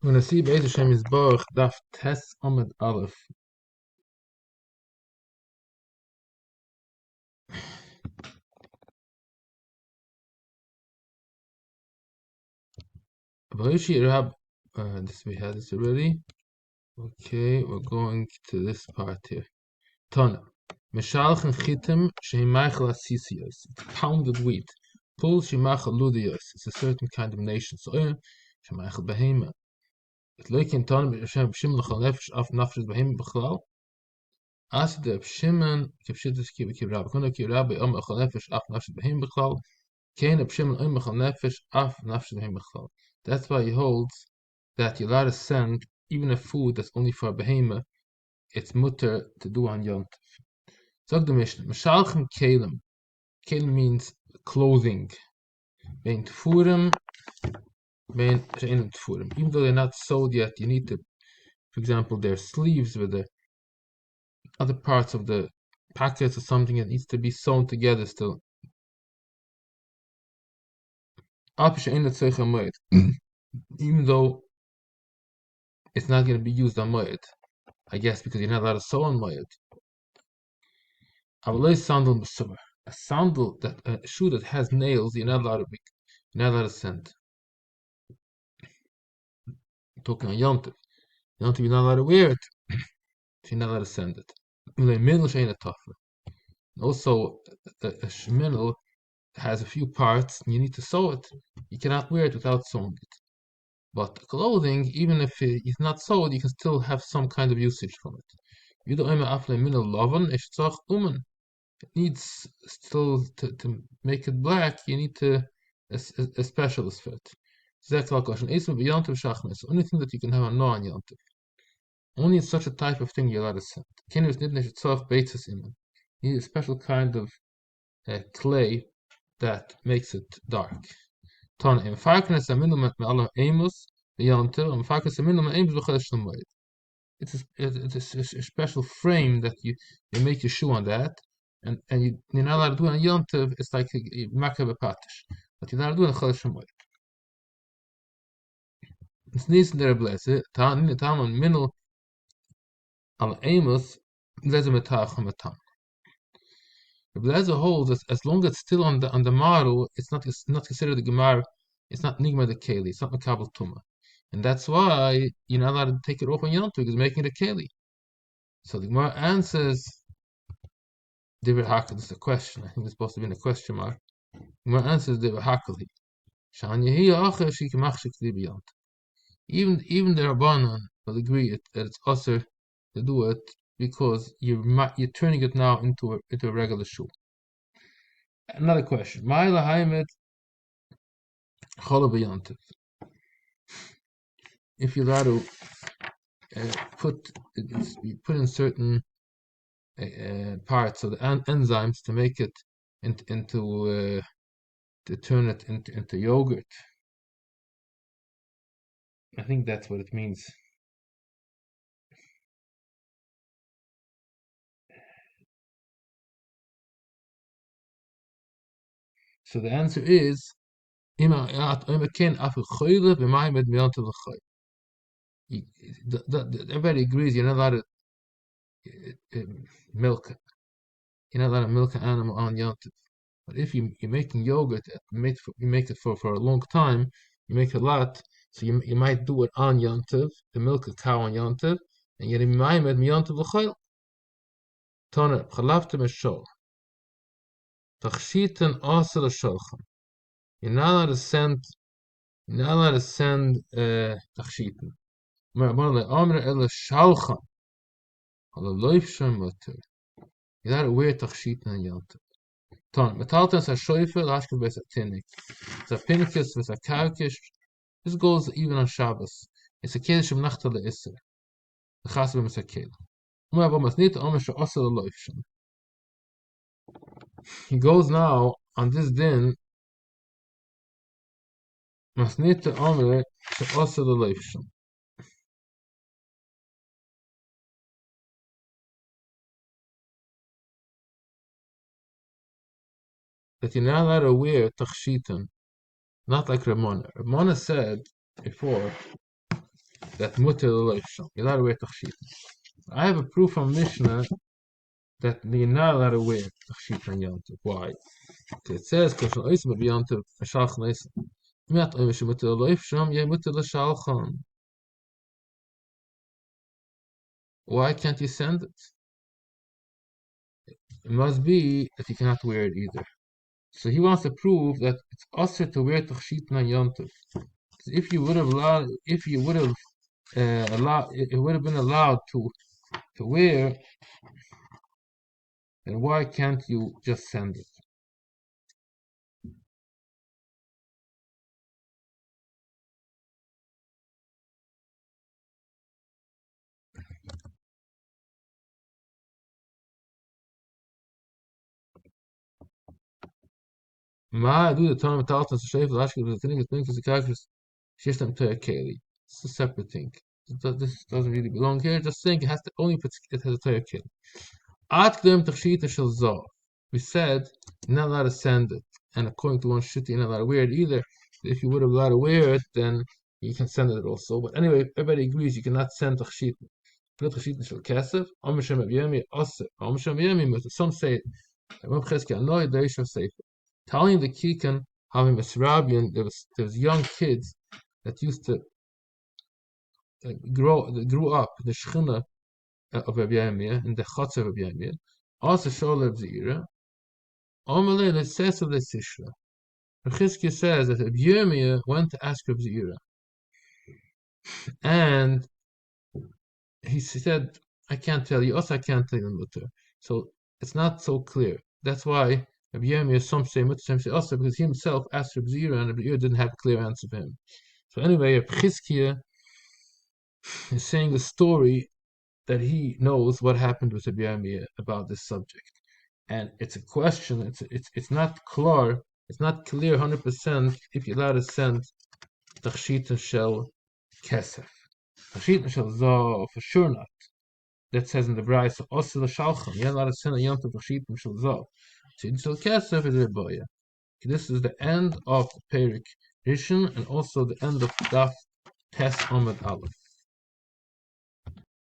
We're gonna see Be'ez Hashem Yisborach Daf Tes Amud Aleph. V'hoshi Rab, this we had this already. Okay, we're going to this part here. Tana. Meshalchen chitim sheimachel asisios. It's pounded wheat. Pul shemachel ludios. It's a certain kind of nation. So shemachel behema. It loikin tana b'Hashem b'shim l'chal nefesh af nafshes behema b'chlal. As the b'shimen kipshitis ki Rabbi. Kuna ki Rabbi om l'chal nefesh af nafshes behema b'chlal. That's why he holds that you're allowed to send even a food that's only for a behemoth. It's mutter to do on Yont. Sag the Mishnah, Meshalchem Kalim. Kalim means clothing. Bein Tfurim, bein She'enim Tfurim. Even though they're not sewed yet, you need to, for example, their sleeves with the other parts of the packets or something that needs to be sewn together still. Even though it's not going to be used on Moed, I guess, because you're not allowed to sew on Moed. A sandal that a shoe that has nails, you're not allowed to send. I'm talking on Yontif. Yontif, you're not allowed to wear it. So you're not allowed to send it. Also, a shminel has a few parts, and you need to sew it. You cannot wear it without sewing it. But clothing, even if it's not sewed, you can still have some kind of usage from it. It needs still to make it black, you need to a specialist for it. The only thing that you can have a non-yantiv. Only such a type of thing you're allowed to send. You need a special kind of clay that makes it dark. It's a special frame that you make your shoe on that, and you're not allowed to do it on Yom Tov. It's like Makah Patish, but you're not allowed to do it on Chodesh Hamoed. It's nice there blessed. Taman minul al amos lezem etacham etam. The blazer holds as long as it's still on the model, it's not considered the gemar. It's not nigma the keli. It's not makabel tuma, and that's why you're not allowed to take it off on Yom Tov because it's making it a keli. So the gemara answers. This is a question. I think it's supposed to be in a question mark. Gemara answers Hakali. Even the Rabbanan will agree that it's usher to do it because you're turning it now into a regular shoe. Another question. If you're allowed to put in certain parts of the enzymes to make it into to turn it into yogurt. I think that's what it means. So the answer is everybody agrees you're not allowed to milk. You're not allowed to milk an animal on Yom Tov. But if you're making yogurt, you make it for a long time, you make a lot, so you might do it on Yom Tov, to milk a cow on Yom Tov, and you're maimed Yom Tov l'chayil. Toner, chalaftem eshol. Tachshiten also l'sholchem. You're not allowed to send tachshiten. You're allowed to wear tachshiten on Yom Tov. Ton, metalten sa shoifer, lashkel beis atinik. It's a pinkus, it's a karkish. This goes even on Shabbos. It's a kiddush of nachta le'isser. The chasbim is a kid. He goes now on this din. Masnita omer she'oser le'loifshim. That you're not allowed to wear tachshitan, not like Ramona. Ramona said before that mutter l'loifsham. You're allowed to wear tachshit. I have a proof from Mishnah that you're not allowed to wear tachshit on Yom Tov. Why? Because it says, "Koshel oisem of Yom Tov v'shalchan oisem." Miat oisem mutter l'loifsham, yeh mutter l'shalchan. Why can't you send it? It must be that you cannot wear it either. So he wants to prove that it's usher to wear tachshit on Yom Tov. If you would have allowed, if you would have allowed, it would have been allowed to wear, then why can't you just send it? Ma do the time talk to shave last the thing is things the characters system to a keli. It's a separate thing. This doesn't really belong here. Just saying it has to only put it has a Torah keli. At them tachshita shel zav. We said you're not allowed to send it, and according to one shitty, you're not allowed to wear it either. If you would have allowed to wear it, then you can send it also. But anyway, everybody agrees you cannot send tachshit. Put tachshit shel kesef. Om shem avyemi ose. Om shem avyemi. Some say Reb Chesky Anoi Deisha Sefer. Telling the Kikan having a Sarabian, there was young kids that used to grew up in the Shechina of Rabbi Yirmiyah, in the Chotz of Rabbi Yirmiyah. Also Shol Reb Zira. Omelei it says of the Sishra. Reb Chesky says that Rabbi Yirmiyah went to ask Reb Zira, and he said, "I can't tell you. Also, I can't tell you mutter." So it's not so clear. That's why Rabbi Yirmiyah, some say mutter, some say also, because he himself asked Rabbi Zira, and Rabbi Zira didn't have a clear answer for him. So anyway, Rabbi Chizkiah is saying a story that he knows what happened with Rabbi Yirmiyah about this subject, and it's a question. It's not clear. It's not clear 100% if you're allowed to send tachshit shel kesef. Tachshit shel zav for sure not. That says in the Brayso, also the shalchan. You're allowed to send a yom tov tachshit shel zav. Tachshit shel kesef is riboya. This is the end of the Perik Rishon and also the end of Daf Tes Amud Aleph.